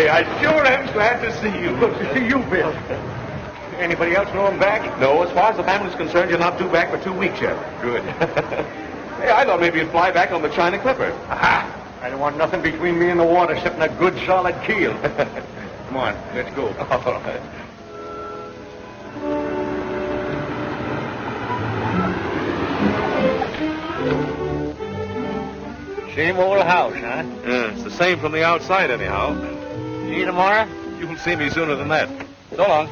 Cappy, I sure am glad to see you. Good to see you, Bill. Anybody else know him back? No, as far as the family's concerned, you're not due back for 2 weeks yet. Good. Hey, I thought maybe you'd fly back on the China Clipper. Aha! I don't want nothing between me and the water except a good, solid keel. Come on, let's go. All right. Same old house, huh? Yeah, it's the same from the outside, anyhow. See you tomorrow? You'll see me sooner than that. So long.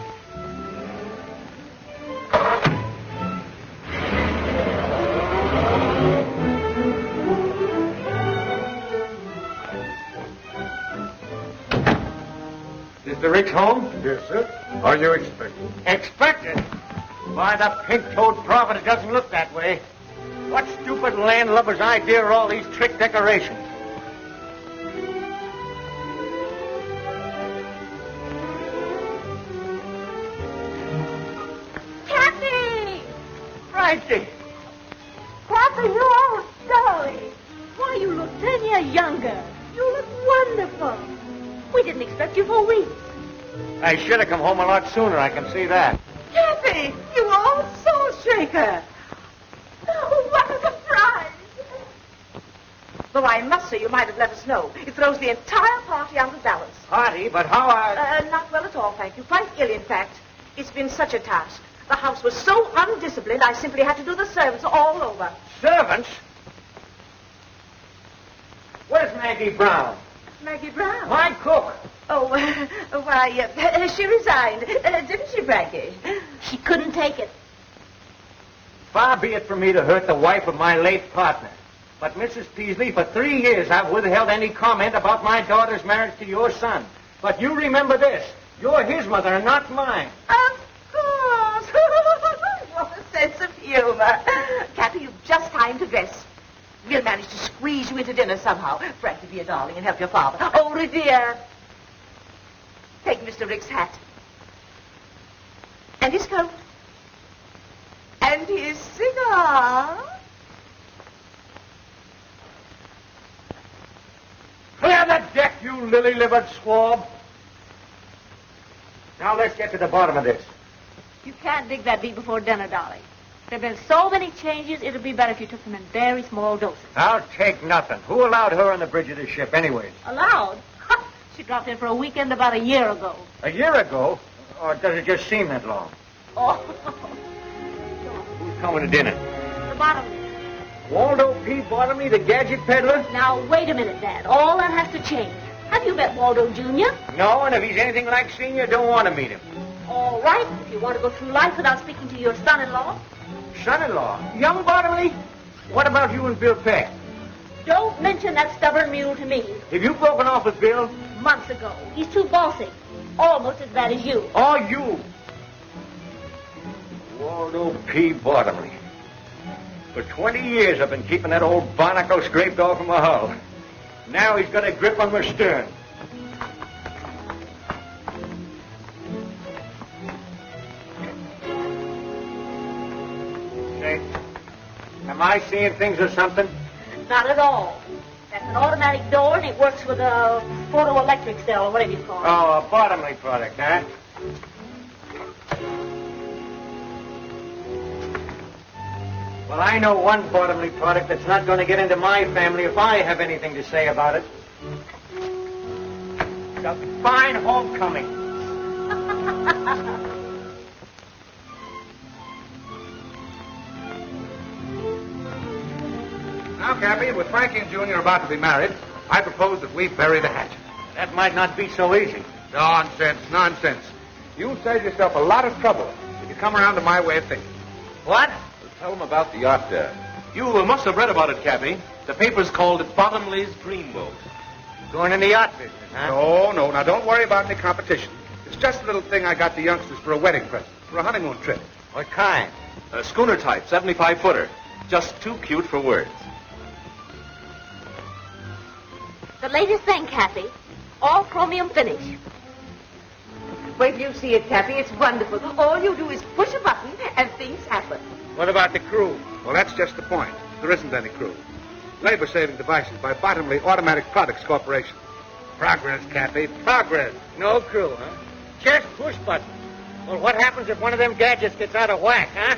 Is the Ricks home? Yes, sir. Are you expecting? Expected? Why, the pink-toed prophet, it doesn't look that way. What stupid landlubber's idea are all these trick decorations? Cappy! Righty. Cappy, you old darling. Why, you look 10 years younger. You look wonderful. We didn't expect you for weeks. I should have come home a lot sooner, I can see that. Cappy, you old soul shaker. Oh, what a surprise. Though I must say you might have let us know. It throws the entire party out of balance. Party, but how Not well at all, thank you. Quite ill, in fact. It's been such a task. The house was so undisciplined, I simply had to do the servants all over. Servants? Where's Maggie Brown? Maggie Brown? My cook. Oh, why, she resigned. Didn't she, Frankie? She couldn't take it. Far be it from me to hurt the wife of my late partner. But, Mrs. Peasley, for 3 years I've withheld any comment about my daughter's marriage to your son. But you remember this. You're his mother and not mine. Of course. What a sense of humor. Cappy, you've just time to dress. We'll manage to squeeze you into dinner somehow. Frankie, be a darling and help your father. Oh, Revere. Take Mr. Rick's hat. And his coat. And his cigar. Clear the deck, you lily-livered swab. Now let's get to the bottom of this. You can't dig that deep before dinner, darling. There have been so many changes, it would be better if you took them in very small doses. I'll take nothing. Who allowed her on the bridge of the ship anyways? Allowed? She dropped in for a weekend about a year ago. A year ago? Or does it just seem that long? Oh. Who's coming to dinner? The bottom. Waldo P. Bottomley, the gadget peddler? Now, wait a minute, Dad. All that has to change. Have you met Waldo Jr.? No, and if he's anything like Senior, don't want to meet him. All right, if you want to go through life without speaking to your son-in-law. Son-in-law? Young Bottomley? What about you and Bill Peck? Don't mention that stubborn mule to me. Have you broken off with Bill? Months ago. He's too bossy. Almost as bad as you. Oh, you. Waldo P. Bottomley. For 20 years I've been keeping that old barnacle scraped off of my hull. Now he's got a grip on my stern. Say, am I seeing things or something? Not at all. That's an automatic door, and it works with a photoelectric cell, or whatever you call it. Oh, a Bottomley product, huh? Well, I know one Bottomley product that's not going to get into my family if I have anything to say about it. It's a fine homecoming. Now, Cappy, with Frankie and Junior about to be married, I propose that we bury the hatchet. That might not be so easy. Nonsense, nonsense. You'll save yourself a lot of trouble if you come around to my way of thinking. What? Tell them about the yacht there. You must have read about it, Cappy. The paper's called Bottomley's Dreamboat. Going in the yacht business, huh? No. Now, don't worry about any competition. It's just a little thing I got the youngsters for a wedding present, for a honeymoon trip. What kind? A schooner type, 75-footer. Just too cute for words. The latest thing, Cappy. All chromium finish. Wait till you see it, Cappy. It's wonderful. All you do is push a button and things happen. What about the crew? Well, that's just the point. There isn't any crew. Labor-saving devices by Bottomley Automatic Products Corporation. Progress, Cappy, progress. No clue, huh? Just push buttons. Well, what happens if one of them gadgets gets out of whack, huh?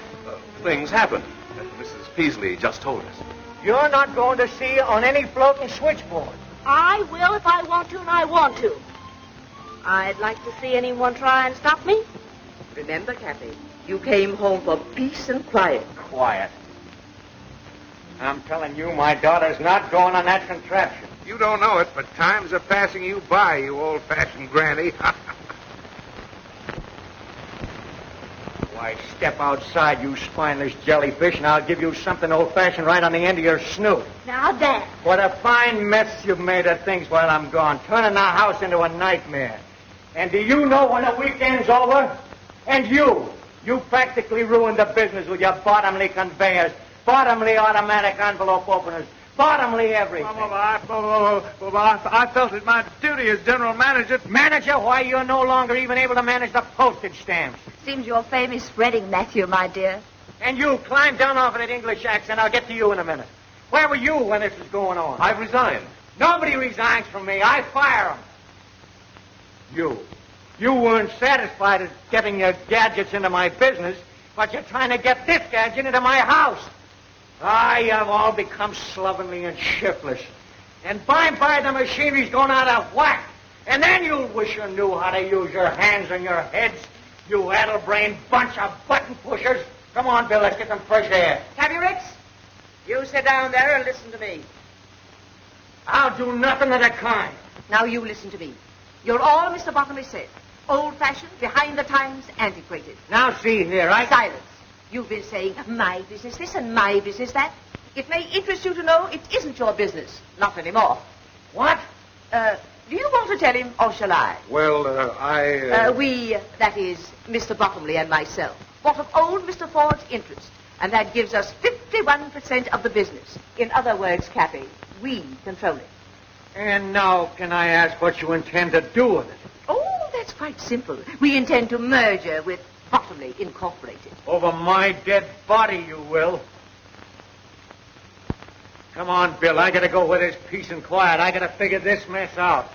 Things happen. Mrs. Peasley just told us. You're not going to see on any floating switchboard. I will if I want to, and I want to. I'd like to see anyone try and stop me. Remember, Cappy, you came home for peace and quiet. Quiet. I'm telling you, my daughter's not going on that contraption. You don't know it, but times are passing you by, you old-fashioned granny. Why, step outside, you spineless jellyfish, and I'll give you something old-fashioned right on the end of your snoot. Now, Dad. What a fine mess you've made of things while I'm gone, turning our house into a nightmare. And do you know when the weekend's over? And you practically ruined the business with your bottomly conveyors, bottomly automatic envelope openers, bottomly everything. I felt it my duty as general manager. Manager? Why, you're no longer even able to manage the postage stamps. Seems your fame is spreading, Matthew, my dear. And you, climb down off of that English accent. I'll get to you in a minute. Where were you when this was going on? I've resigned. Nobody resigns from me. I fire them. You weren't satisfied at getting your gadgets into my business, but you're trying to get this gadget into my house. You have all become slovenly and shiftless. And by and by the machinery's going out of whack. And then you'll wish you knew how to use your hands and your heads, you addle-brained bunch of button pushers. Come on, Bill, let's get some fresh air. Cappy Ricks, you sit down there and listen to me. I'll do nothing of the kind. Now you listen to me. You're all Mr. Bottomley said. Old-fashioned, behind the times, antiquated. Now, see here, Silence. You've been saying, my business this and my business that. It may interest you to know it isn't your business. Not anymore. What? Do you want to tell him, or shall I? Well, We, that is, Mr. Bottomley and myself, bought of old Mr. Ford's interest, and that gives us 51% of the business. In other words, Cappy, we control it. And now, can I ask what you intend to do with it? Oh, that's quite simple. We intend to merger with Bottomley Incorporated. Over my dead body, you will. Come on, Bill. I gotta go where there's peace and quiet. I gotta figure this mess out.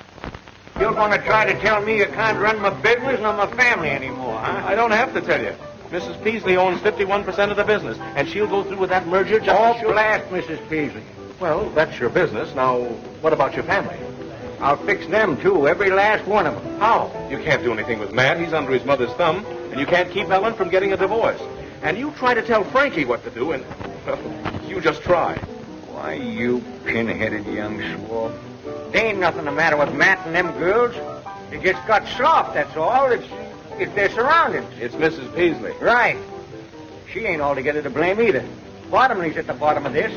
You're gonna try to tell me you can't run my business nor my family anymore, huh? I don't have to tell you. Mrs. Peasley owns 51% of the business, and she'll go through with that merger just as sure. Blast Mrs. Peasley. Well, that's your business. Now, what about your family? I'll fix them, too, every last one of them. How? You can't do anything with Matt. He's under his mother's thumb. And you can't keep Ellen from getting a divorce. And you try to tell Frankie what to do, and, well, you just try. Why, you pin-headed young swab. There ain't nothing the matter with Matt and them girls. They just got soft, that's all. It's their surroundings. It's Mrs. Peasley. Right. She ain't altogether to blame either. Bottomley's at the bottom of this.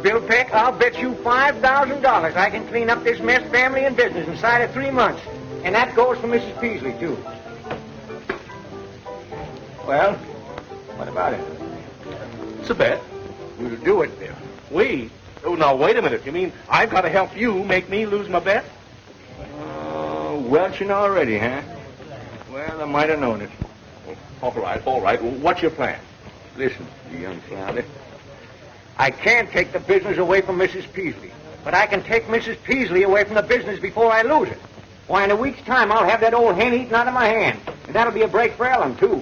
Bill Peck, I'll bet you $5,000 I can clean up this mess, family and business, inside of 3 months. And that goes for Mrs. Peasley, too. Well, what about it? It's a bet. You'll do it, Bill. We? Oh, now, wait a minute. You mean I've got to help you make me lose my bet? Welching already, huh? Well, I might have known it. All right. What's your plan? Listen, you young flounder. I can't take the business away from Mrs. Peasley, but I can take Mrs. Peasley away from the business before I lose it. Why, in a week's time, I'll have that old hen eaten out of my hand. And that'll be a break for Ellen, too.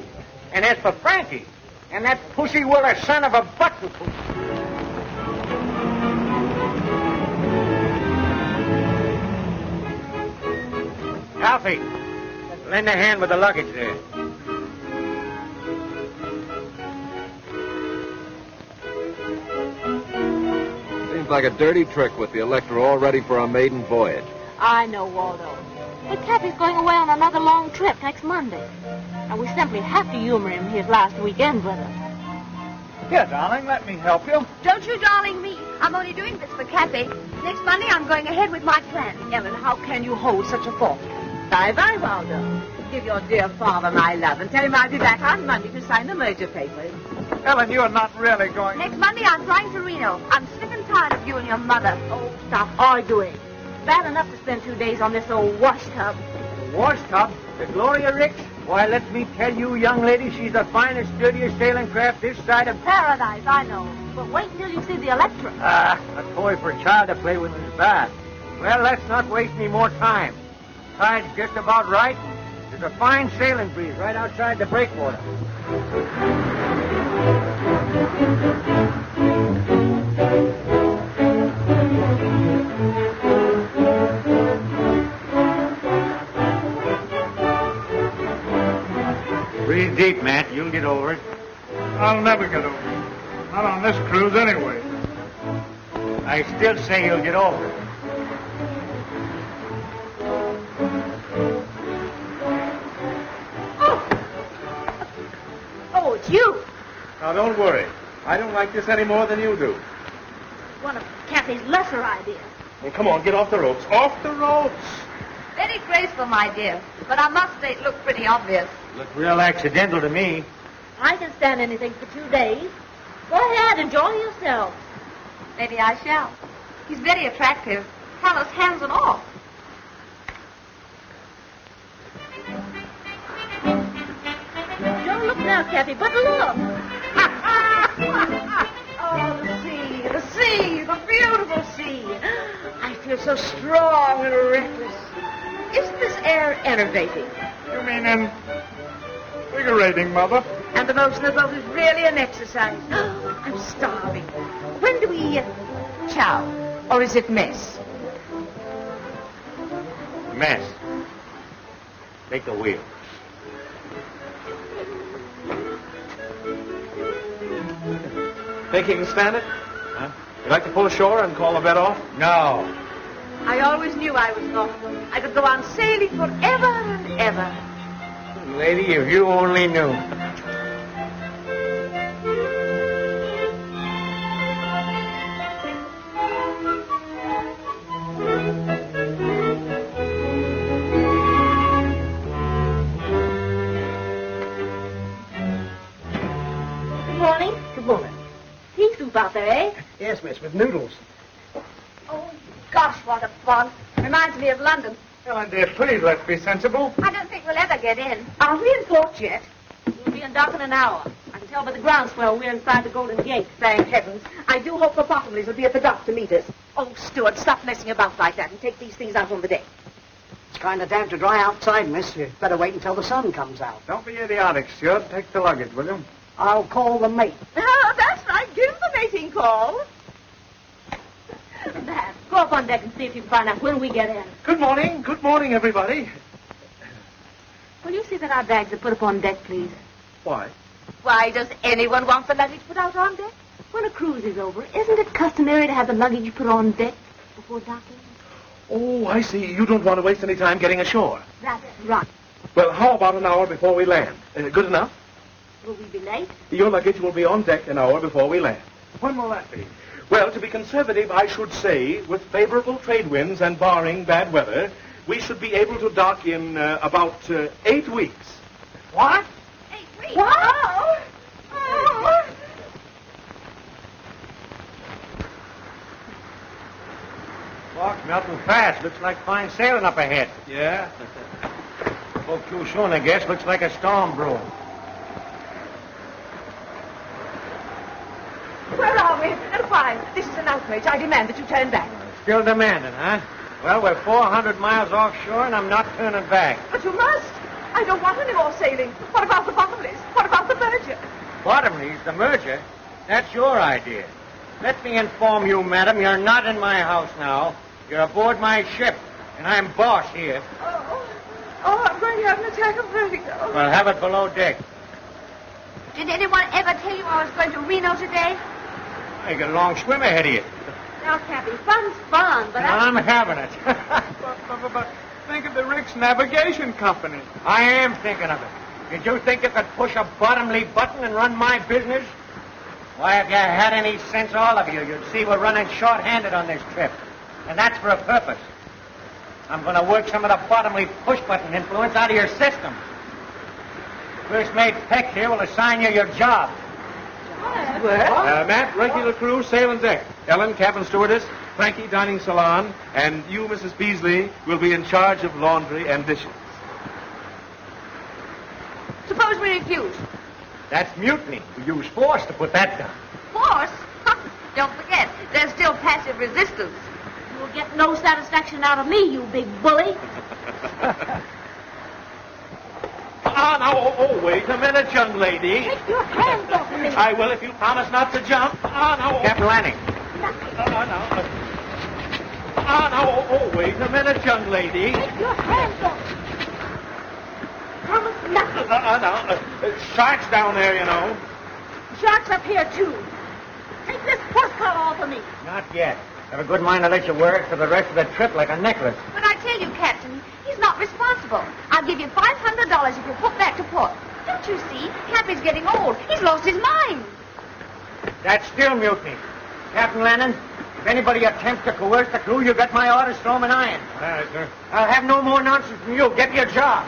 And as for Frankie, and that pussy-willer son of a button pussy. Alfie, lend a hand with the luggage there. Seems like a dirty trick with the Electra all ready for our maiden voyage. I know, Waldo. Hey, Cappy's going away on another long trip next Monday. And we simply have to humor him his last weekend with us. Here, darling, let me help you. Don't you darling me. I'm only doing this for Cappy. Next Monday, I'm going ahead with my plan. Ellen, how can you hold such a thought? Bye-bye, Waldo. Give your dear father my love and tell him I'll be back on Monday to sign the merger papers. Ellen, you're not really going... Next Monday, I'm flying to Reno. I'm sick and tired of you and your mother. Oh, stop arguing. Bad enough to spend 2 days on this old wash tub. Wash tub? The Gloria Ricks? Why, let me tell you, young lady, she's the finest, dirtiest sailing craft this side of... Paradise, I know. But wait until you see the Electra. A toy for a child to play with in his bath. Well, let's not waste any more time. Tide's just about right. There's a fine sailing breeze right outside the breakwater. Breathe deep, Matt. You'll get over it. I'll never get over it. Not on this cruise anyway. I still say you'll get over it. Oh, it's you. Now, don't worry. I don't like this any more than you do. One of Cappy's lesser ideas. Well, come on, get off the ropes. Off the ropes! Very graceful, my dear. But I must say it looked pretty obvious. Looked real accidental to me. I can stand anything for 2 days. Go ahead, enjoy yourself. Maybe I shall. He's very attractive. Callous hands and all. Don't look now, Cappy, but look. Oh, the sea, the beautiful sea. I feel so strong and reckless. Isn't this air enervating? You mean invigorating, Mother? And the motion of the boat is really an exercise. I'm starving. When do we chow? Or is it mess? Mess. Take the wheel. Think you can stand it? Huh? You like to pull ashore and call the bed off? No. I always knew I was not. I could go on sailing forever and ever. Lady, if you only knew. Good morning. Good morning. Pea soup out there, eh? Yes, miss, with noodles. Oh, gosh, what a fun. Reminds me of London. Ellen, dear, please let's be sensible. I don't think we'll ever get in. Are we in port yet? We'll be in dock in an hour. I can tell by the groundswell we're inside the Golden Gate. Thank heavens. I do hope the Bottomleys will be at the dock to meet us. Oh, Stuart, stop messing about like that and take these things out on the deck. It's kind of damp to dry outside, miss. You'd better wait until the sun comes out. Don't be idiotic, Stuart. Take the luggage, will you? I'll call the mate. Oh, that's right. Give him the mating call. Matt, go up on deck and see if you can find out when we get in. Good morning. Good morning, everybody. Will you see that our bags are put up on deck, please? Why? Why, does anyone want the luggage put out on deck? When a cruise is over, isn't it customary to have the luggage put on deck before docking? Oh, I see. You don't want to waste any time getting ashore. That's right. Well, how about an hour before we land? Good enough? Will we be late? Your luggage will be on deck an hour before we land. When will that be? Well, to be conservative, I should say, with favorable trade winds and barring bad weather, we should be able to dock in about 8 weeks. What? 8 weeks. Wow. Oh. Fog's melting fast. Looks like fine sailing up ahead. Yeah? Spoke too soon, I guess. Looks like a storm brewing. Where are we? And why? This is an outrage. I demand that you turn back. Still demanding, huh? Well, we're 400 miles offshore, and I'm not turning back. But you must. I don't want any more sailing. What about the Bottomleys? What about the merger? Bottomleys, the merger? That's your idea. Let me inform you, madam, you're not in my house now. You're aboard my ship, and I'm boss here. Oh, I'm going to have an attack of vertigo. Well, have it below deck. Did anyone ever tell you I was going to Reno today? You got a long swim ahead of you. Now, Cappy, fun's fun, but I'm having it. But think of the Ricks Navigation Company. I am thinking of it. Did you think you could push a bottomly button and run my business? Why, if you had any sense, all of you, you'd see we're running short-handed on this trip. And that's for a purpose. I'm going to work some of the bottomly push-button influence out of your system. First mate Peck here will assign you your job. Matt, regular crew, sail and deck. Ellen, cabin stewardess. Frankie, dining salon. And you, Mrs. Beasley, will be in charge of laundry and dishes. Suppose we refuse. That's mutiny. We use force to put that down. Force? Don't forget, there's still passive resistance. You'll get no satisfaction out of me, you big bully. Wait a minute, young lady. Take your hands off of me. I will if you promise not to jump. Captain Lanning. Wait a minute, young lady. Take your hands off. Promise nothing. Sharks down there, you know. Sharks up here, too. Take this postcard off of me. Not yet. Have a good mind to let you wear it for the rest of the trip like a necklace. But I tell you, Captain, he's not responsible. I'll give you $500 if you put back to port. Don't you see? Cappy's getting old. He's lost his mind. That's still mutiny. Captain Lennon, if anybody attempts to coerce the crew, you get my orders, throw 'em in irons. All right, sir. I'll have no more nonsense from you. Get your job.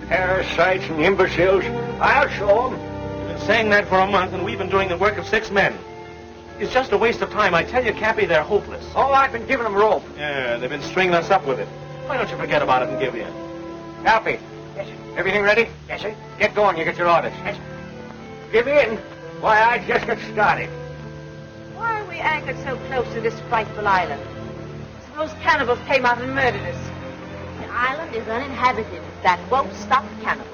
Parasites and imbeciles. I'll show 'em. You've been saying that for a month, and we've been doing the work of 6 men. It's just a waste of time. I tell you, Cappy, they're hopeless. Oh, I've been giving 'em rope. Yeah, they've been stringing us up with it. Why don't you forget about it and give in? Cappy. Yes, sir. Everything ready? Yes, sir. Get going. You get your orders. Yes, sir. Give in. Why, I just got started. Why are we anchored so close to this frightful island? Suppose cannibals came out and murdered us. The island is uninhabited. That won't stop cannibals.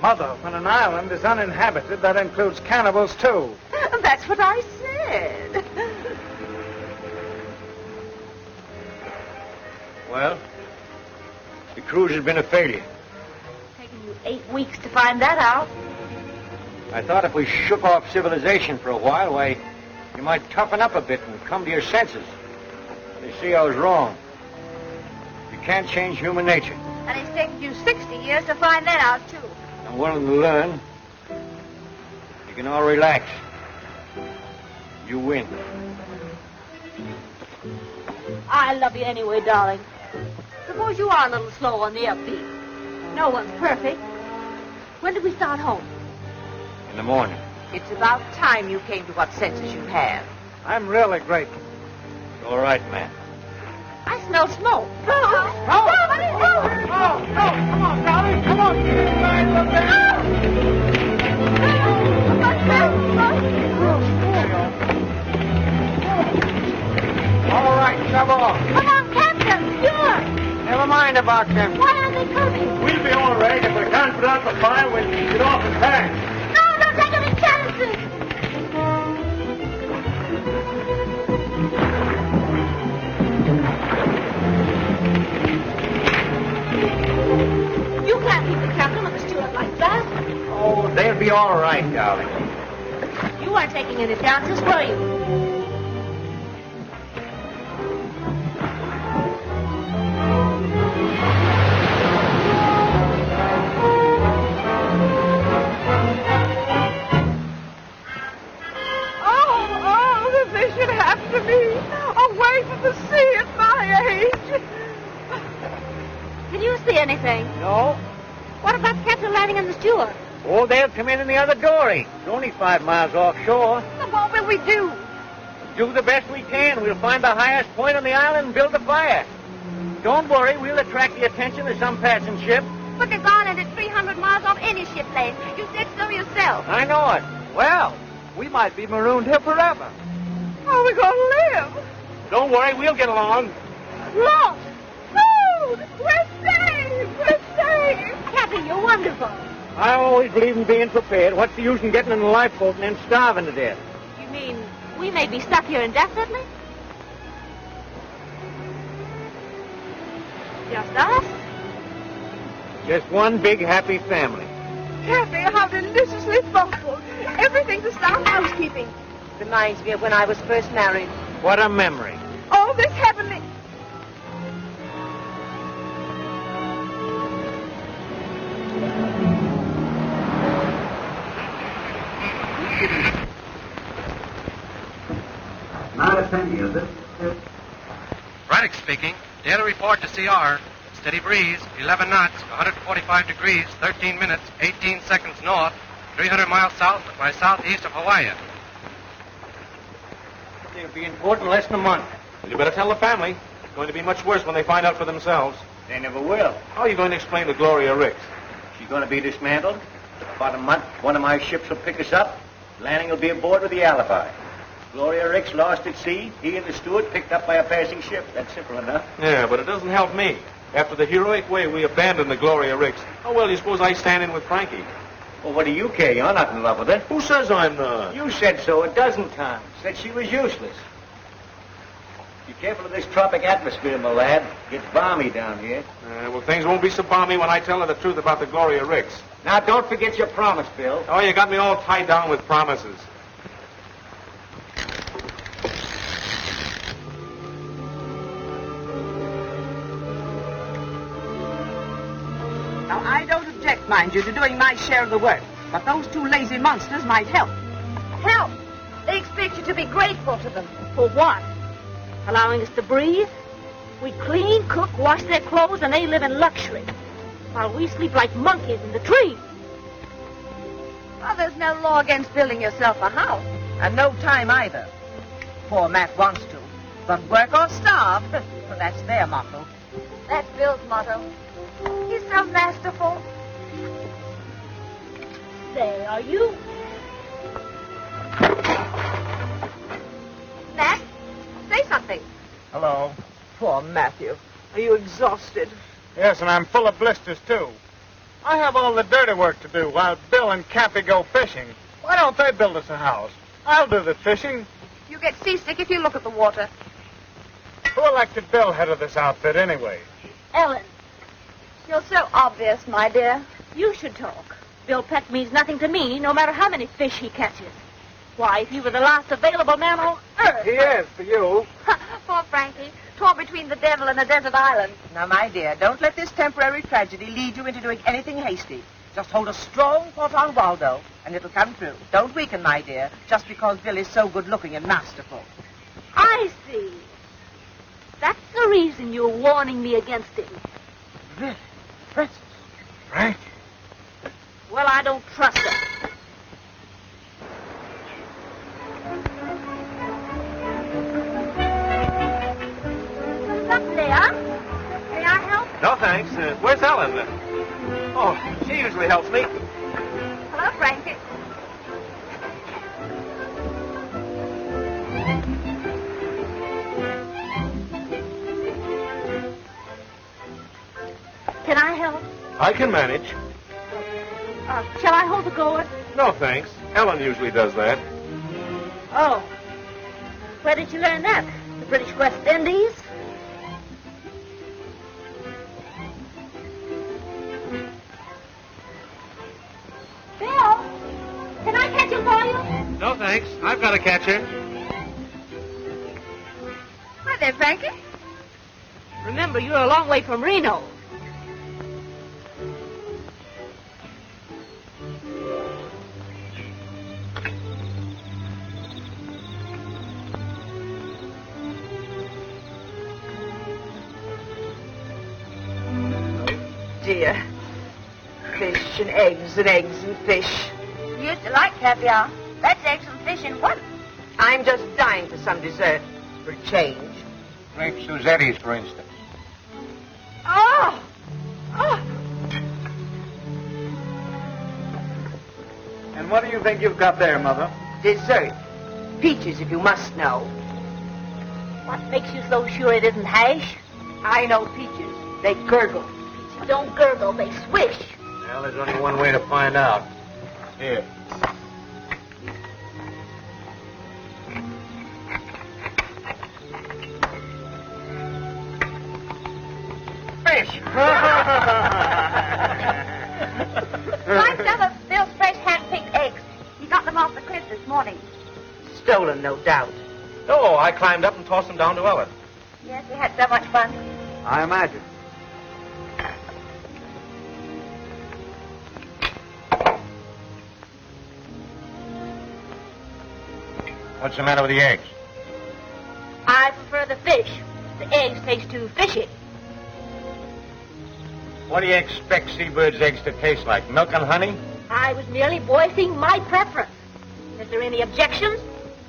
Mother, when an island is uninhabited, that includes cannibals, too. That's what I said. Well, the cruise has been a failure. Taking you 8 weeks to find that out. I thought if we shook off civilization for a while, why, you might toughen up a bit and come to your senses. You see, I was wrong. You can't change human nature. And it's taken you 60 years to find that out, too. I'm willing to learn. You can all relax. You win. I love you anyway, darling. Suppose you are a little slow on the upbeat. No one's perfect. When do we start home? In the morning. It's about time you came to what senses you have. I'm really grateful. It's all right, man. I smell smoke. Come on, darling. Come on. All right, shove off. Come on, Captain. Sure. Never mind about them. Why aren't they coming? We'll be all right. If we can't put out the fire, we'll get off in time. No, don't take any chances. You can't keep the captain of the steward like that. Oh, they'll be all right, darling. You weren't taking any chances, were you? Oh, that this should happen to me. Away from the sea at my age. Can you see anything? No? What about Captain Lanning and the steward? Oh, they'll come in the other dory. It's only 5 miles offshore. Then what will we do? Do the best we can. We'll find the highest point on the island and build a fire. Don't worry, we'll attract the attention of some passing ship. But this island is 300 miles off any ship lane. You said so yourself. I know it. Well, we might be marooned here forever. How are we going to live? Don't worry, we'll get along. Lost! Food! We're saved! We're saved! Captain, you're wonderful. I always believe in being prepared. What's the use in getting in a lifeboat and then starving to death? You mean we may be stuck here indefinitely? Just us? Just one big happy family. Kathy, how deliciously thoughtful. Everything to start housekeeping. Reminds me of when I was first married. What a memory. All this heavenly... Not a penny, is it? Brennan speaking. Daily report to CR. Steady breeze, 11 knots, 145 degrees, 13 minutes, 18 seconds north, 300 miles south by southeast of Hawaii. It'll be in port in less than a month. Well, you better tell the family. It's going to be much worse when they find out for themselves. They never will. How are you going to explain to Gloria Ricks? She's going to be dismantled. About a month, one of my ships will pick us up. Landing will be aboard with the alibi. Gloria Ricks lost at sea. He and the steward picked up by a passing ship. That's simple enough. Yeah, but it doesn't help me. After the heroic way we abandoned the Gloria Ricks, how well do you suppose I stand in with Frankie? Well, what do you care? You're not in love with her. Who says I'm not? You said so a dozen times. Said she was useless. Be careful of this tropic atmosphere, my lad. It's balmy down here. Well, things won't be so balmy when I tell her the truth about the Gloria Ricks. Now, don't forget your promise, Bill. Oh, you got me all tied down with promises. Now, I don't object, mind you, to doing my share of the work. But those two lazy monsters might help. Help! They expect you to be grateful to them. For what? Allowing us to breathe? We clean, cook, wash their clothes, and they live in luxury. While we sleep like monkeys in the trees. Well, there's no law against building yourself a house. And no time either. Poor Matt wants to. But work or starve. Well, that's their motto. That's Bill's motto. He's so masterful. Say, are you? Matt, say something. Hello. Poor Matthew. Are you exhausted? Yes, and I'm full of blisters, too. I have all the dirty work to do while Bill and Cappy go fishing. Why don't they build us a house? I'll do the fishing. You get seasick if you look at the water. Who elected Bill head of this outfit, anyway? Ellen, You're so obvious, my dear. you should talk. Bill Peck means nothing to me, no matter how many fish he catches. Why, if you were the last available man on earth... He is, for you. Poor Frankie, torn between the devil and a desert island. Now, my dear, don't let this temporary tragedy lead you into doing anything hasty. Just hold a strong thought on Waldo, and it'll come true. Don't weaken, my dear, just because Bill is so good-looking and masterful. I see. That's the reason you're warning me against him. Really? Francis? Frank? Well, I don't trust him. What's up, Leah? May I help? No, thanks. Where's Ellen? Oh, she usually helps me. Hello, Frankie. Can I help? I can manage. Shall I hold the gourd? No, thanks. Ellen usually does that. Oh. Where did you learn that? The British West Indies? Bill, can I catch him for you? No, thanks. I've got a catcher. Hi there, Frankie. Remember, you're a long way from Reno. Dear. Fish and eggs and eggs and fish. You used to like caviar. That's eggs and fish in one. I'm just dying for some dessert. For a change. Grape Suzetti's, for instance. Oh! Oh! And what do you think you've got there, Mother? Dessert. Peaches, if you must know. What makes you so sure it isn't hash? I know peaches. They gurgle. Peaches don't gurgle, they swish. Well, there's only one way to find out. Here. Fish! Like some of Bill's fresh hand-picked eggs. He got them off the cliff this morning. Stolen, no doubt. No, I climbed up and tossed them down to Ellen. Yes, we had so much fun. I imagine. What's the matter with the eggs? I prefer the fish. The eggs taste too fishy. What do you expect seabirds' eggs to taste like? Milk and honey? I was merely voicing my preference. Is there any objections?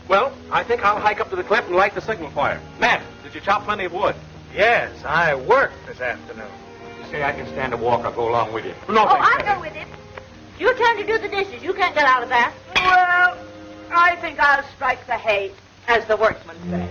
Well, I think I'll hike up to the cliff and light the signal fire. Matt, did you chop plenty of wood? Yes, I worked this afternoon. You say I can stand a walk. I'll go along with you. No, Oh, thanks, I'll go with him. Your turn to do the dishes. You can't get out of that. Well, I think I'll strike the hay, as the workmen say.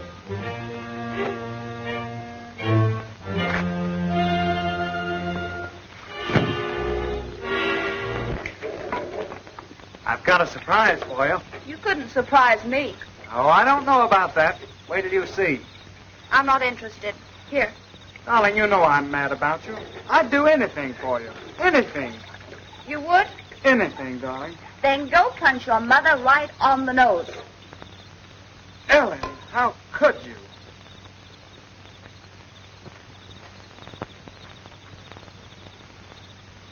I've got a surprise for you. You couldn't surprise me. Oh, I don't know about that. Wait till you see. I'm not interested. Here. Darling, you know I'm mad about you. I'd do anything for you. Anything. You would? Anything, darling. Then go punch your mother right on the nose. Ellen, how could you?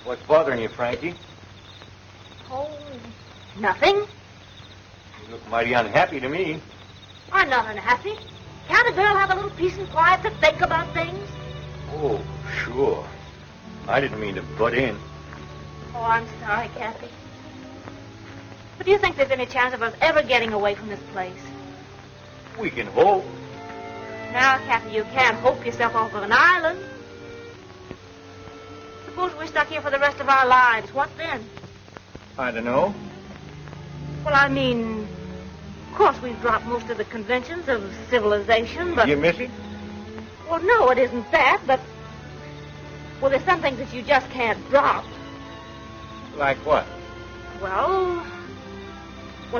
What's bothering you, Frankie? Oh, nothing. You look mighty unhappy to me. I'm not unhappy. Can't a girl have a little peace and quiet to think about things? Oh, sure. I didn't mean to butt in. Oh, I'm sorry, Cappy. But do you think there's any chance of us ever getting away from this place? We can hope. Now, Cappy, you can't hope yourself off of an island. Suppose we're stuck here for the rest of our lives. What then? I don't know. Well, I mean, of course we've dropped most of the conventions of civilization, but... You miss it? Well, no, it isn't that, but... Well, there's some things that you just can't drop. Like what? Well,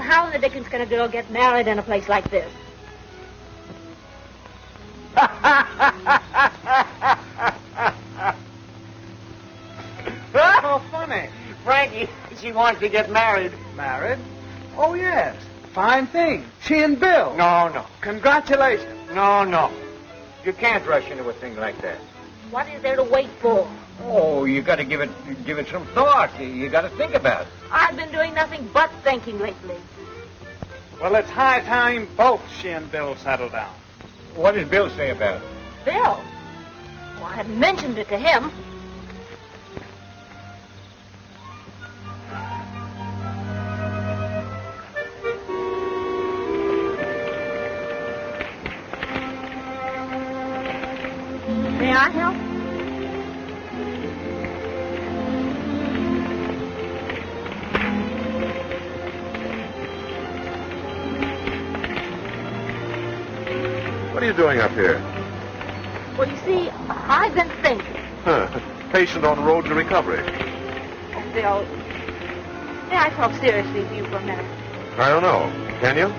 how in the dickens can a girl get married in a place like this? Oh, funny. Frankie, she wants to get married. Married? Oh, yes. Fine thing. She and Bill. No. Congratulations. No. You can't rush into a thing like that. What is there to wait for? Oh, you got to give it some thought. You got to think about it. I've been doing nothing but thinking lately. Well, it's high time both she and Bill settle down. What did Bill say about it? Bill? Well, I hadn't mentioned it to him. May I help? What are you doing up here? Well, you see, I've been thinking. Patient on road to recovery. Oh, Bill, may I talk seriously with you for a minute? I don't know. Can you?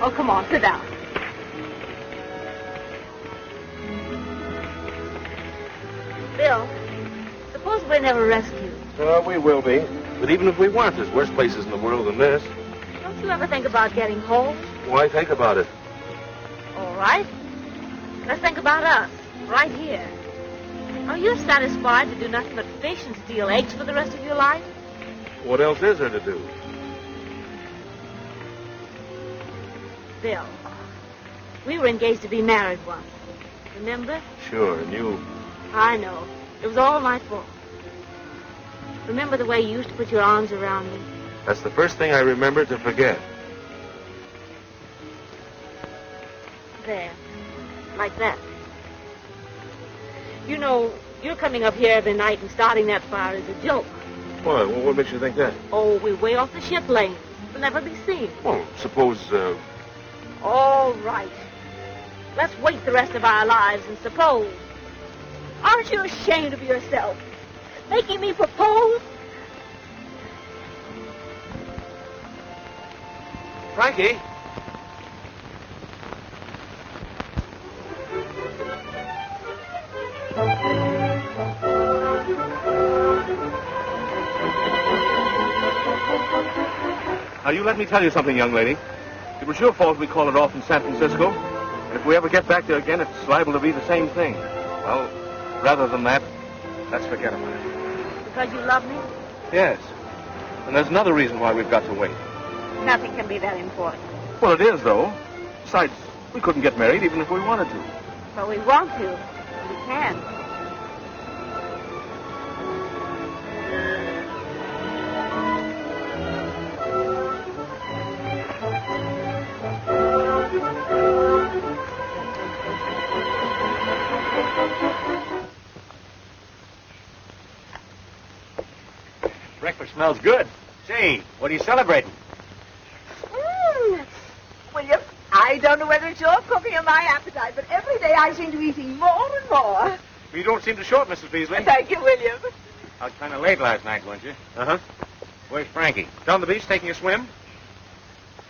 Oh, come on, sit down. Bill, suppose we're never rescued. We will be. But even if we weren't, there's worse places in the world than this. Don't you ever think about getting home? Why think about it? All right. Let's think about us, right here. Are you satisfied to do nothing but fish and steal eggs for the rest of your life? What else is there to do? Bill, we were engaged to be married once. Remember? Sure, and you... I know. It was all my fault. Remember the way you used to put your arms around me? That's the first thing I remember to forget. There. Like that. You know, you're coming up here every night and starting that fire is a joke. Why? What makes you think that? Oh, we're way off the ship lane. We'll never be seen. Well, suppose, All right. Let's wait the rest of our lives and suppose. Aren't you ashamed of yourself? Making me propose? Frankie? Now, you let me tell you something, young lady. It was your fault we called it off in San Francisco. And if we ever get back there again, it's liable to be the same thing. Well, rather than that, let's forget about it. Because you love me? Yes. And there's another reason why we've got to wait. Nothing can be that important. Well, it is, though. Besides, we couldn't get married even if we wanted to. But we want to. We can. Breakfast smells good. Say, what are you celebrating? William, I don't know whether it's your cooking or my appetite, but every day I seem to be eating more and more. You don't seem to short, Mrs. Beasley. Thank you, William. Out kind of late last night, weren't you? Uh-huh. Where's Frankie? Down the beach taking a swim?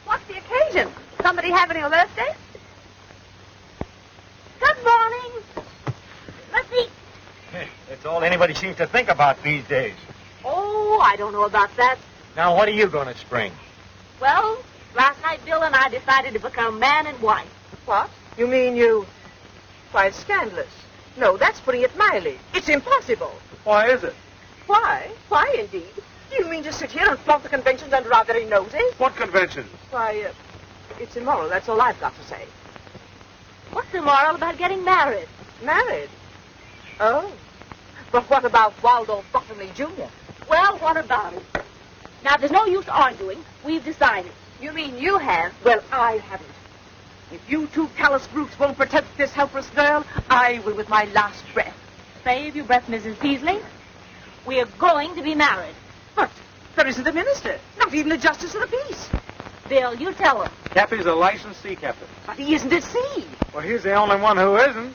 What's the occasion? Somebody having a birthday? Good morning. Let's eat. That's all anybody seems to think about these days. Oh, I don't know about that. Now, what are you going to spring? Well, last night Bill and I decided to become man and wife. What? You mean you... Why, it's scandalous. No, that's putting it mildly. It's impossible. Why is it? Why? Why, indeed? Do you mean to sit here and flaunt the conventions under our very noses? What convention? Why, it's immoral. That's all I've got to say. What's immoral about getting married? Married? Oh. But what about Waldo Bottomley Jr.? Well, what about it? Now, there's no use arguing. We've decided. You mean you have? Well, I haven't. If you two callous brutes won't protect this helpless girl, I will with my last breath. Save your breath, Mrs. Peasley. We are going to be married. But there isn't a minister, not even a justice of the peace. Bill, you tell him. Cappy's a licensed sea captain. But he isn't at sea. Well, he's the only one who isn't.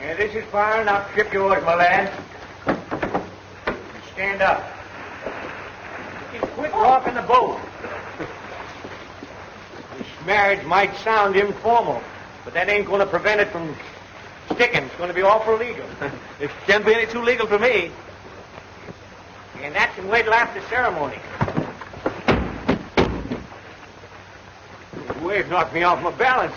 Yeah, this is fire. Now strip yours, my lad. Stand up. Quit rocking the boat. This marriage might sound informal, but that ain't going to prevent it from sticking. It's going to be awful legal. It can't be any too legal for me. And that can wait till after ceremony. The wave knocked me off my balance.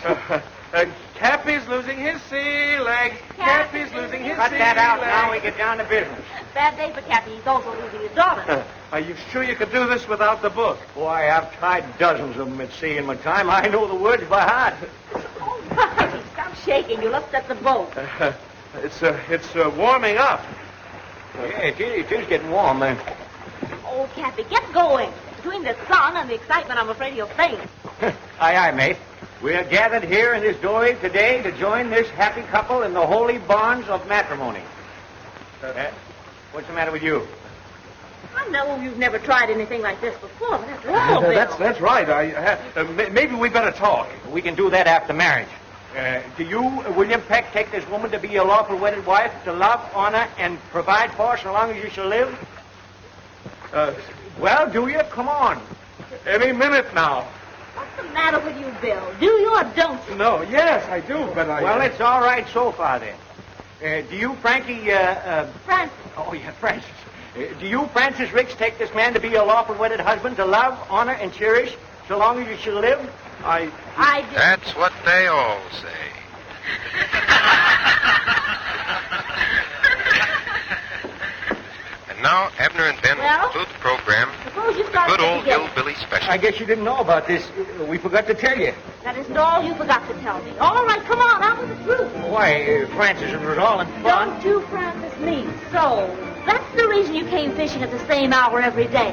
Cappy's losing his sea leg. Cappy's losing his sea leg. Cut that out now. We get down to business. Bad day for Cappy. He's also losing his daughter. Are you sure you could do this without the book? Boy, I've tried dozens of them at sea in my time. I know the words by heart. Oh, Cappy, stop shaking. You'll upset the boat. It's warming up. Yeah, it is getting warm, man. Oh, Cappy, get going. Between the sun and the excitement, I'm afraid you'll faint. Aye, aye, mate. We are gathered here in this doorway today to join this happy couple in the holy bonds of matrimony. What's the matter with you? I know you've never tried anything like this before, but after all, Bill. That's right. Maybe we better talk. We can do that after marriage. Do you, William Peck, take this woman to be your lawful wedded wife, to love, honor, and provide for so long as you shall live? Well, do you? Come on. Any minute now. What's the matter with you, Bill? Do you or don't you? No, yes, I do, but I... Well, it's all right so far, then. Do you, Frankie, Francis. Oh, yeah, Francis. Do you, Francis Ricks, take this man to be your lawful wedded husband, to love, honor, and cherish so long as you shall live? I do. That's what they all say. And now, Abner and Ben will conclude the program. Suppose you The start good old together. hillbilly special. I guess you didn't know about this. We forgot to tell you. That isn't all you forgot to tell me. All right, come on, out with the truth. Why, Francis, it was all in fun. Don't you, Francis, me. So, that's the reason you came fishing at the same hour every day.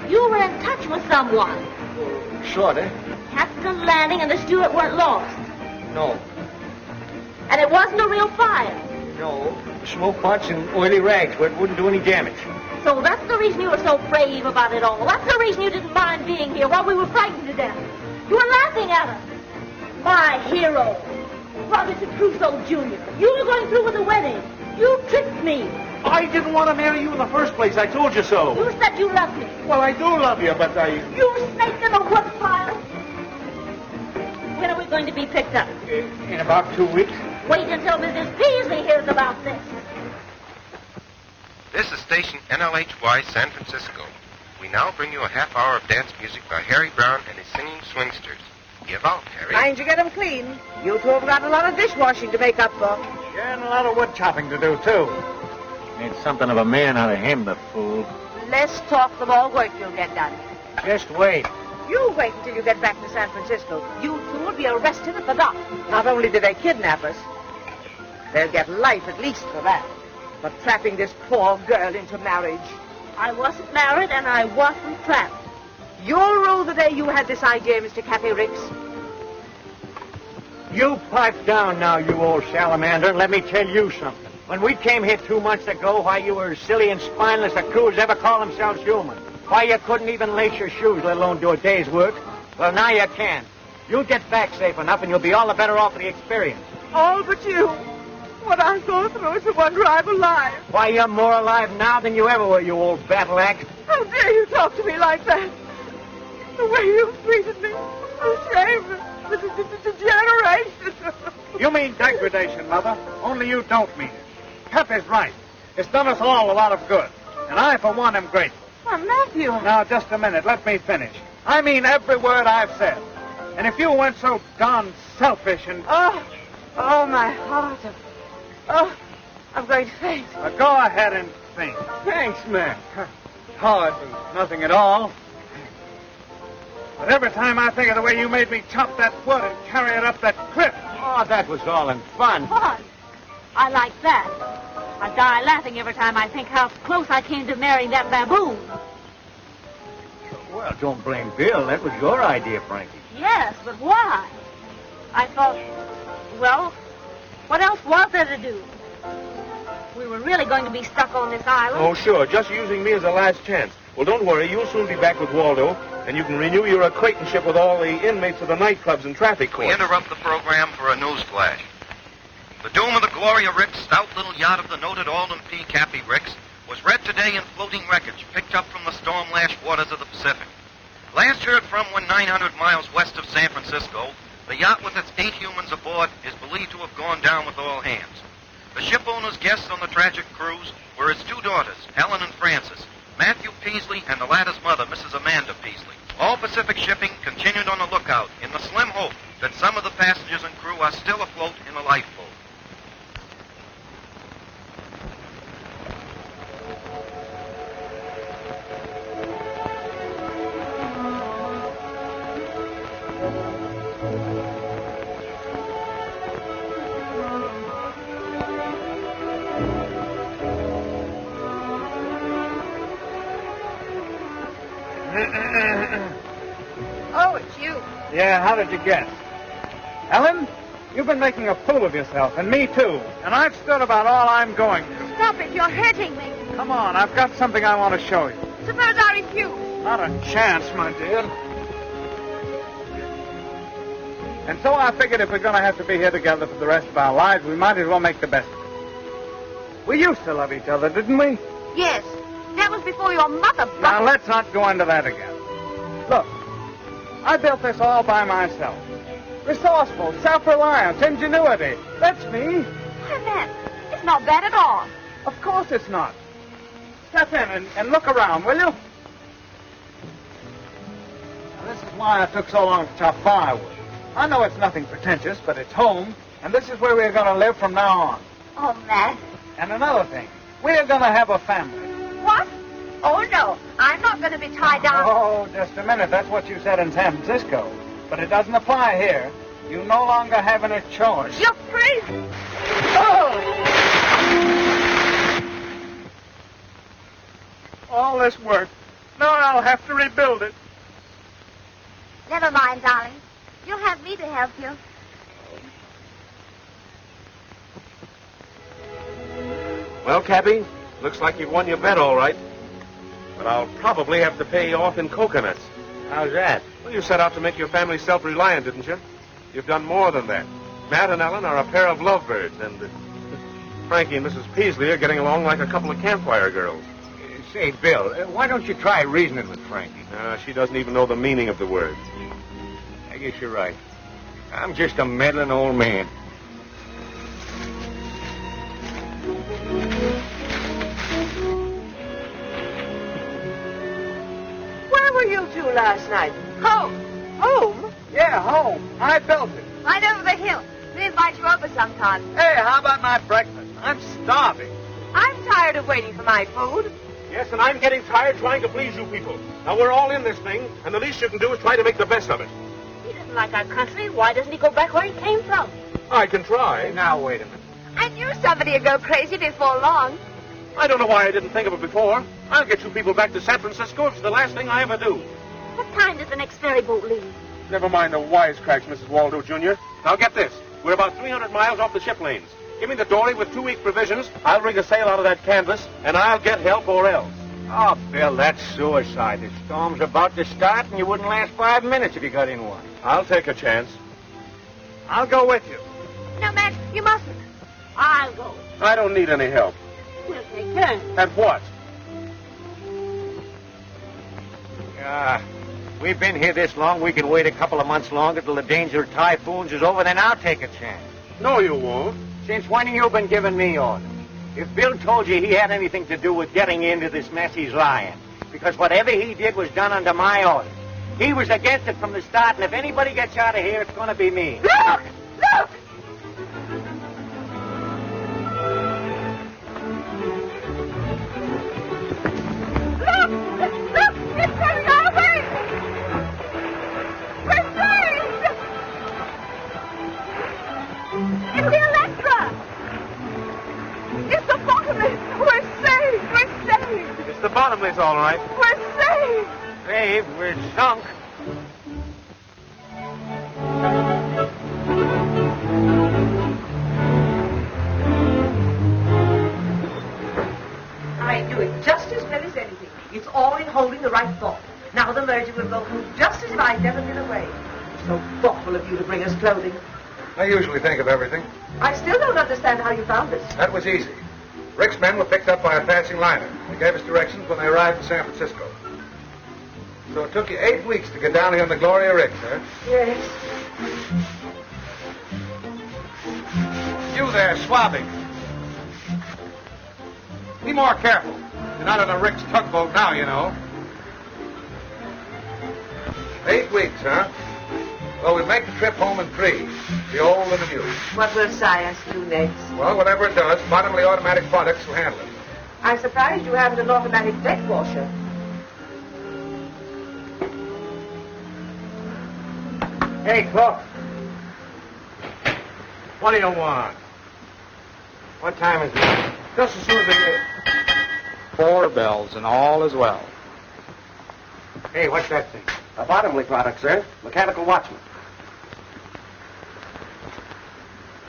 You were in touch with someone. Sort of. Captain Lanning and the steward weren't lost. No. And it wasn't a real fire. No. Smoke pots and oily rags where it wouldn't do any damage. So that's the reason you were so brave about it all. That's the reason you didn't mind being here while we were frightened to death. You were laughing at us. My hero, Robinson Crusoe Jr. You were going through with the wedding. You tricked me. I didn't want to marry you in the first place. I told you so. You said you loved me. Well, I do love you, but I... You snake in the woodpile. When are we going to be picked up? In about 2 weeks. Wait until Mrs. Peasley hears about this. This is station NLHY San Francisco. We now bring you a half hour of dance music by Harry Brown and his singing swingsters. Give out, Harry. Mind you get them clean. You two have got a lot of dishwashing to make up for. Yeah, and a lot of wood chopping to do, too. Made something of a man out of him, the fool. Less talk, the more work you'll get done. Just wait. You wait until you get back to San Francisco. You two will be arrested at the dock. Not only did they kidnap us, they'll get life at least for that. For trapping this poor girl into marriage. I wasn't married and I wasn't trapped. You'll rue the day you had this idea, Mr. Cappy Ricks. You pipe down now, you old salamander, and let me tell you something. When we came here 2 months ago, why, you were as silly and spineless as crews ever call themselves human. Why, you couldn't even lace your shoes, let alone do a day's work. Well, now you can. You'll get back safe enough, and you'll be all the better off for the experience. All but you. What I go through is the wonder I'm alive. Why, you're more alive now than you ever were, you old battle axe. How dare you talk to me like that? The way you treated me. The shame. The degeneration. You mean degradation, Mother. Only you don't mean it. Cappy's right. It's done us all a lot of good. And I, for one, am grateful. Well, Matthew. Now, just a minute. Let me finish. I mean every word I've said. And if you weren't so darn selfish and... Oh, my heart. Oh, I'm going to faint. Go ahead and faint. Thanks, man. Hardly nothing at all. But every time I think of the way you made me chop that wood and carry it up that cliff... Oh, that was all in fun. Fun. I like that. I die laughing every time I think how close I came to marrying that baboon. Well, don't blame Bill. That was your idea, Frankie. Yes, but why? I thought, well, what else was there to do? We were really going to be stuck on this island. Oh, sure. Just using me as a last chance. Well, don't worry. You'll soon be back with Waldo, and you can renew your acquaintanceship with all the inmates of the nightclubs and traffic courts. We interrupt the program for a news flash. The doom of the Gloria Ricks, stout little yacht of the noted Alden P. Cappy Ricks, was read today in floating wreckage picked up from the storm-lashed waters of the Pacific. Last heard from when 900 miles west of San Francisco, the yacht with its 8 humans aboard is believed to have gone down with all hands. The ship owner's guests on the tragic cruise were his 2 daughters, Helen and Frances, Matthew Peasley, and the latter's mother, Mrs. Amanda Peasley. All Pacific shipping continued on the lookout in the slim hope that some of the passengers and crew are still afloat in a lifeboat. Oh, it's you. Yeah, how did you guess? Ellen, you've been making a fool of yourself, and me too. And I've stood about all I'm going to. Stop it. You're hurting me. Come on, I've got something I want to show you. Suppose I refuse. Not a chance, my dear. And so I figured if we're going to have to be here together for the rest of our lives, we might as well make the best of it. We used to love each other, didn't we? Yes. That was before your mother... Now, let's not go into that again. Look, I built this all by myself. Resourceful, self-reliance, ingenuity. That's me. Why, Matt, it's not bad at all. Of course it's not. Step in and look around, will you? Now, this is why I took so long to chop firewood. I know it's nothing pretentious, but it's home, and this is where we're going to live from now on. Oh, Matt. And another thing, we're going to have a family. What? Oh, no. I'm not going to be tied down. Oh, just a minute. That's what you said in San Francisco. But it doesn't apply here. You no longer have any choice. You're crazy. Oh! All this work. Now I'll have to rebuild it. Never mind, darling. You'll have me to help you. Well, Cappy, looks like you've won your bet all right. But I'll probably have to pay you off in coconuts. How's that? Well, you set out to make your family self-reliant, didn't you? You've done more than that. Matt and Ellen are a pair of lovebirds, and Frankie and Mrs. Peasley are getting along like a couple of campfire girls. Say, Bill, why don't you try reasoning with Frankie? She doesn't even know the meaning of the words. I guess you're right. I'm just a meddling old man. Where were you two last night? Home. Home? Yeah, home. I built it. Right over the hill. We invite you over sometime. Hey, how about my breakfast? I'm starving. I'm tired of waiting for my food. Yes, and I'm getting tired trying to please you people. Now, we're all in this thing, and the least you can do is try to make the best of it. He doesn't like our country. Why doesn't he go back where he came from? I can try. Now, wait a minute. I knew somebody would go crazy before long. I don't know why I didn't think of it before. I'll get you people back to San Francisco. It's the last thing I ever do. What time does the next ferry boat leave? Never mind the wisecracks, Mrs. Waldo, Jr. Now, get this. We're about 300 miles off the ship lanes. Give me the dory with 2 weeks' provisions. I'll rig a sail out of that canvas, and I'll get help or else. Oh, Bill, that's suicide. The storm's about to start, and you wouldn't last 5 minutes if you got in one. I'll take a chance. I'll go with you. No, Max, you mustn't. I'll go. I don't need any help. We'll take turns. At what? We've been here this long, we can wait a couple of months longer till the danger of typhoons is over, then I'll take a chance. No, you won't. Since when have you been giving me orders? If Bill told you he had anything to do with getting into this mess, he's lying. Because whatever he did was done under my orders. He was against it from the start, and if anybody gets out of here, it's going to be me. Look! Look! Look! It's coming our way! We're saved! It's the Electra! It's the bottomless! We're saved! We're saved! It's the bottomless, all right. We're saved! Saved, we're sunk. I do it just as well as anything. It's all in holding the right thought. Now the merger will go through just as if I'd never been away. It's so thoughtful of you to bring us clothing. I usually think of everything. I still don't understand how you found us. That was easy. Rick's men were picked up by a passing liner. They gave us directions when they arrived in San Francisco. So it took you 8 weeks to get down here on the Gloria Ricks, huh? Yes. You there, swabbing. Be more careful. You're not on a Rick's tugboat now, you know. 8 weeks, huh? Well, we'll make the trip home in 3. The old and the new. What will science do next? Well, whatever it does, bottomly automatic products will handle it. I'm surprised you haven't an automatic deck washer. Hey, cook. What do you want? What time is it? Just as soon as they get... 4 bells, and all is well. Hey, what's that thing? A bottomly product, sir. Mechanical watchman.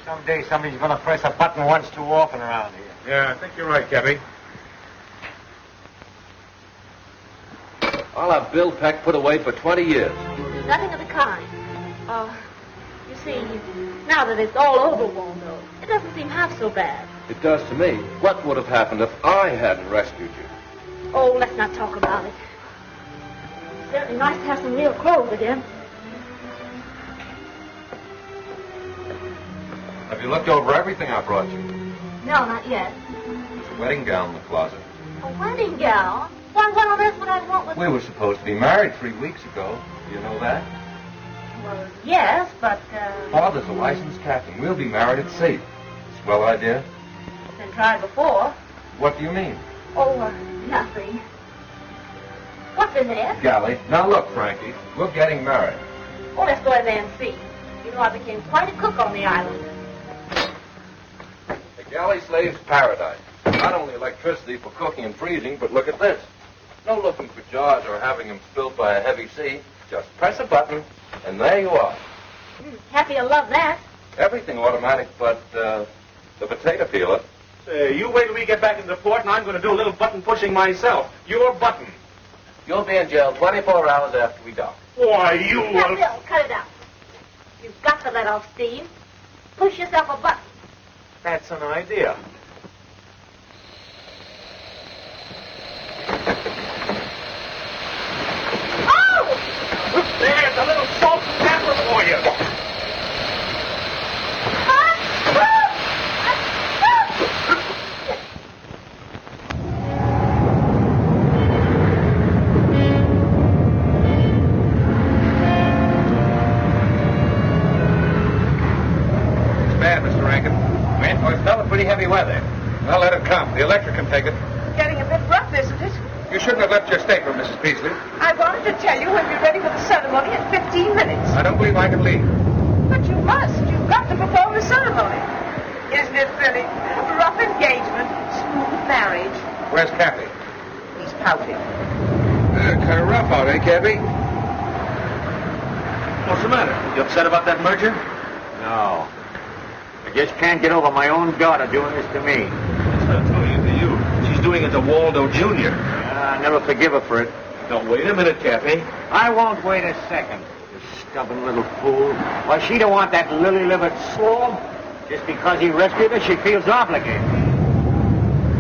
Someday somebody's going to press a button once too often around here. Yeah, I think you're right, Cappy. I'll have Bill Peck put away for 20 years. Nothing of the kind. You see, now that it's all over, Waldo, it doesn't seem half so bad. It does to me. What would have happened if I hadn't rescued you? Oh, let's not talk about it. It's certainly nice to have some real clothes again. Have you looked over everything I brought you? No, not yet. There's a wedding gown in the closet. A wedding gown? Why, what on earth would I want with... We were supposed to be married 3 weeks ago. Do you know that? Well, yes, but, Father's a licensed captain. We'll be married at sea. Swell idea? Been tried before. What do you mean? Oh, nothing. What's in there? Galley. Now look, Frankie, we're getting married. Oh, let's go in there and see. You know, I became quite a cook on the island. The galley slave's paradise. Not only electricity for cooking and freezing, but look at this. No looking for jars or having them spilled by a heavy sea. Just press a button, and there you are. Happy to love that. Everything automatic but the potato peeler. Say, you wait till we get back into port, and I'm going to do a little button pushing myself. Your button. You'll be in jail 24 hours after we dock. Why, you... Now, Bill, cut it out. You've got to let off steam. Push yourself a button. That's an idea. Oh! There's a little salt and pepper for you. Pretty heavy weather. Well, let it come. The Electra can take it. Getting a bit rough, isn't it? You shouldn't have left your stateroom, Mrs. Peasley. I wanted to tell you when we're ready for the ceremony in 15 minutes. I don't believe I can leave. But you must. You've got to perform the ceremony. Isn't it silly? Rough engagement, smooth marriage. Where's Cappy? He's pouting. Kind of rough out, eh, Cappy? What's the matter? You upset about that merger? No. I just can't get over my own daughter doing this to me. She's not doing it to you. She's doing it to Waldo Jr. I never forgive her for it. Now, wait a minute, Cappy. I won't wait a second. You stubborn little fool. Why, she don't want that lily-livered swab. Just because he rescued her, she feels obligated.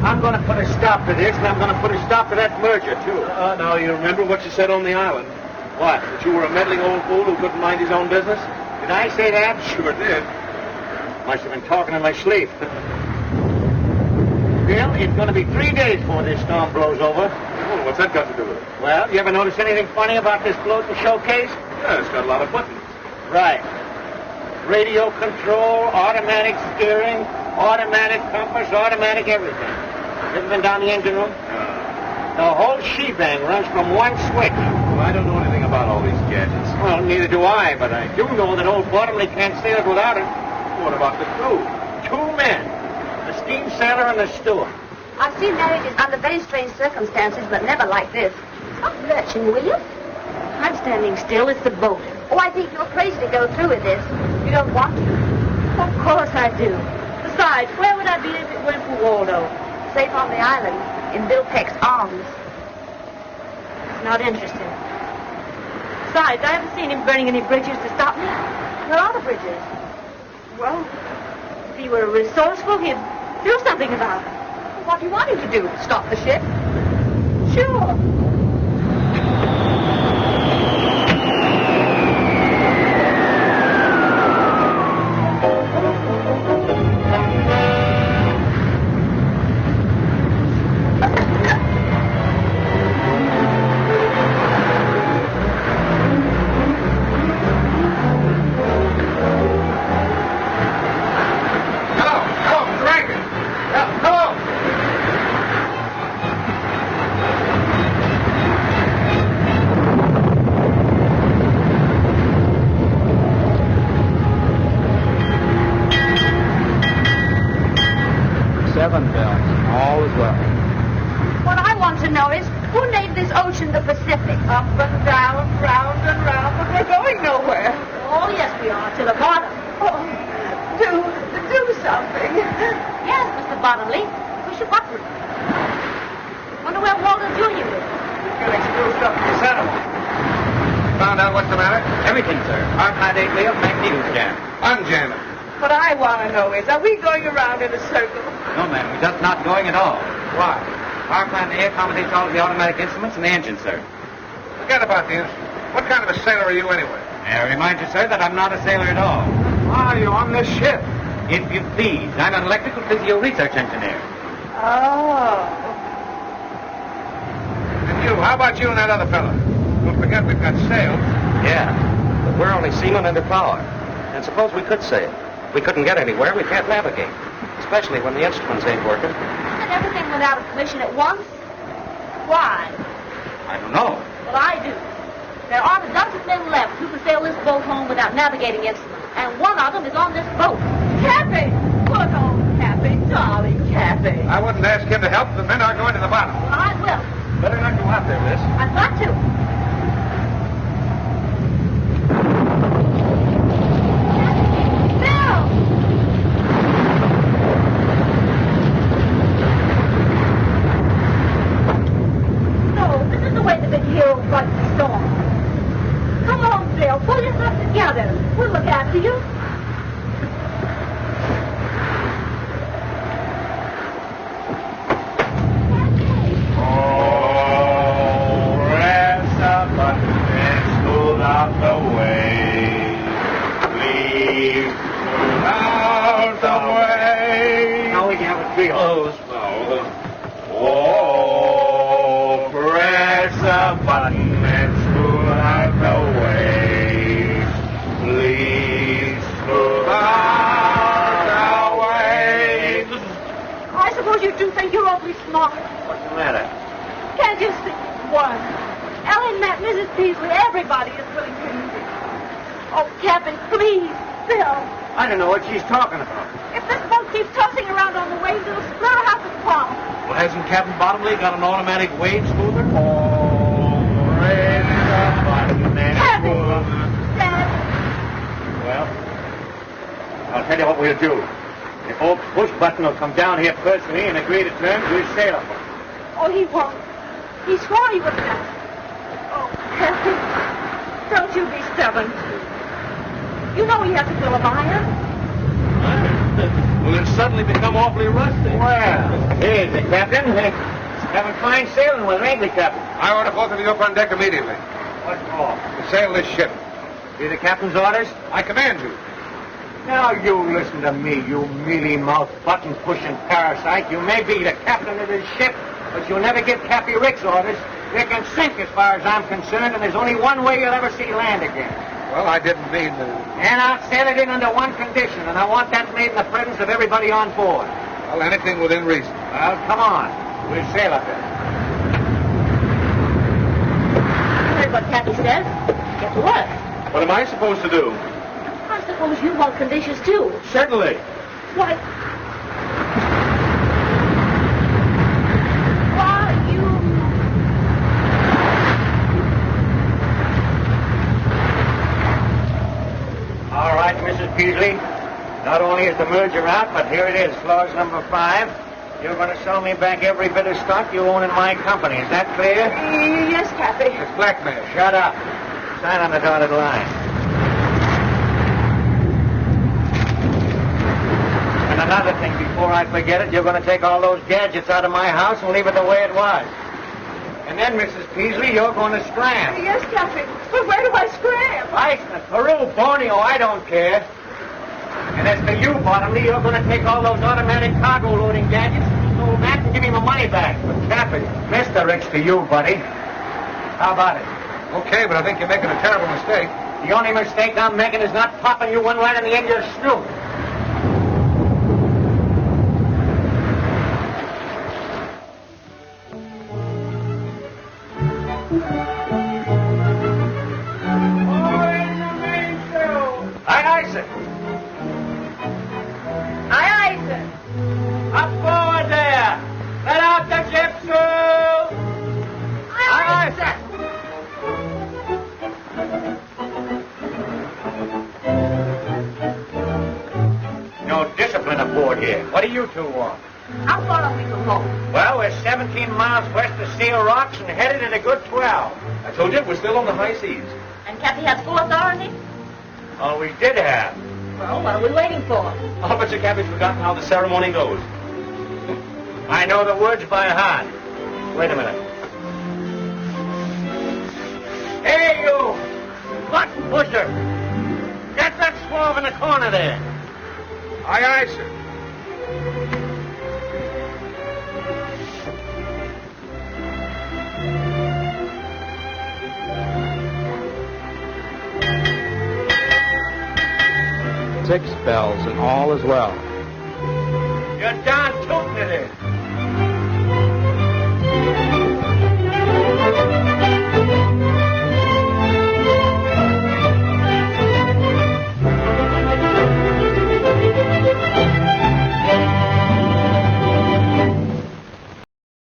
I'm going to put a stop to this, and I'm going to put a stop to that merger, too. Now, you remember what you said on the island? What? That you were a meddling old fool who couldn't mind his own business? Did I say that? Sure did. Must have been talking in my sleep. Bill, it's going to be 3 days before this storm blows over. Oh, what's that got to do with it? Well, you ever notice anything funny about this float and showcase? Yeah, it's got a lot of buttons. Right. Radio control, automatic steering, automatic compass, automatic everything. Ever been down the engine room? The whole shebang runs from one switch. Well, I don't know anything about all these gadgets. Well, neither do I, but I do know that old Bottomley can't sail it without it. What about the crew? 2 men. The steam sailor and the steward. I've seen marriages under very strange circumstances, but never like this. Stop lurching, will you? I'm standing still. It's the boat. Oh, I think you're crazy to go through with this. You don't want to. Of course I do. Besides, where would I be if it weren't for Waldo? Safe on the island, in Bill Peck's arms. It's not interesting. Besides, I haven't seen him burning any bridges to stop me. Where are the bridges? Well, if he were resourceful, he'd do something about it. What do you want him to do? Stop the ship? Sure. Are we going around in a circle? No, ma'am. We're just not going at all. Why? Power plant A accommodates all of the automatic instruments and the engine, sir. Forget about the instrument. What kind of a sailor are you anyway? May I remind you, sir, that I'm not a sailor at all. Why are you on this ship? If you please, I'm an electrical physio research engineer. Oh. And you, how about you and that other fellow? Don't forget we've got sails. Yeah, but we're only seamen under power. And suppose we could sail. We couldn't get anywhere, we can't navigate. Especially when the instruments ain't working. And everything went out of commission at once? Why? I don't know. Well, I do. There aren't a dozen men left who can sail this boat home without navigating instruments. And one of them is on this boat. Cappy! Good old Cappy, darling Cappy. I wouldn't ask him to help. The men aren't going to the bottom. Well, I will. Better not go out there, miss. I've got to. Come on, Bill. Pull yourself together. We'll look after you. Press the button and smooth out the way. Please smooth out the way. Now we can have a trio. Oh, press the button and smooth out the way. Please smooth out the way. I suppose you do think you're awfully smart. What's the matter? Can't you see? One. Ellen met Mrs. Peasley. Everybody is willing to use it. Oh, Captain, please, Bill. I don't know what she's talking about. If this boat keeps tossing around on the waves, it'll split her half its palm. Well, hasn't Captain Bottomley got an automatic wave smoother? Captain! Dad! Well, I'll tell you what we'll do. If old Push Button will come down here personally and agree to terms, we'll sail him. Oh, he won't. He swore he would not. Oh, Captain, don't you be stubborn. You know he has a bill of iron. Well, it's suddenly become awfully rusty. Well, here's the captain. Having fine sailing with her, ain't we, Captain? I order both of you up on deck immediately. What for? To sail this ship. Be the captain's orders? I command you. Now you listen to me, you mealy-mouthed, button-pushing parasite. You may be the captain of this ship, but you'll never give Cappy Ricks orders. They can sink as far as I'm concerned, and there's only one way you'll ever see land again. Well, I didn't mean to. And I'll sail it in under one condition, and I want that made in the presence of everybody on board. Well, anything within reason. Well, come on. We'll sail up there. You heard what Cappy says. Get to work. What am I supposed to do? I suppose you want conditions, too. Certainly. Why, you... All right, Mrs. Peasley. Not only is the merger out, but here it is, clause number 5. You're going to sell me back every bit of stock you own in my company. Is that clear? Yes, Cappy. It's blackmail. Shut up. Sign on the dotted line. And another thing, before I forget it, you're going to take all those gadgets out of my house and leave it the way it was. And then, Mrs. Peasley, you're going to scram. Yes, Cappy. But where do I scram? Iceland, Peru, Borneo, I don't care. And as for you, Bottomley, you're going to take all those automatic cargo loading gadgets and sold that and give me my money back. But Cappy, Mr. Ricks to you, buddy. How about it? Okay, but I think you're making a terrible mistake. The only mistake I'm making is not popping you one right in the end of your snoot. Aye, aye, sir. Aye, aye, sir. Up forward there. Let out the ship, sir. Aye, aye, sir. No discipline aboard here. What do you two want? How far are we from home? Well, we're 17 miles west of Seal Rocks and headed at a good 12. I told you, we're still on the high seas. And Cappy has full authority? Oh, we did have. Well, what are we waiting for? I'll bet you Cappy's forgotten how the ceremony goes. I know the words by heart. Wait a minute. Hey, you! Button pusher! Get that swab in the corner there. Aye, aye, sir. Six bells and all is well. You're darn tootin' it is.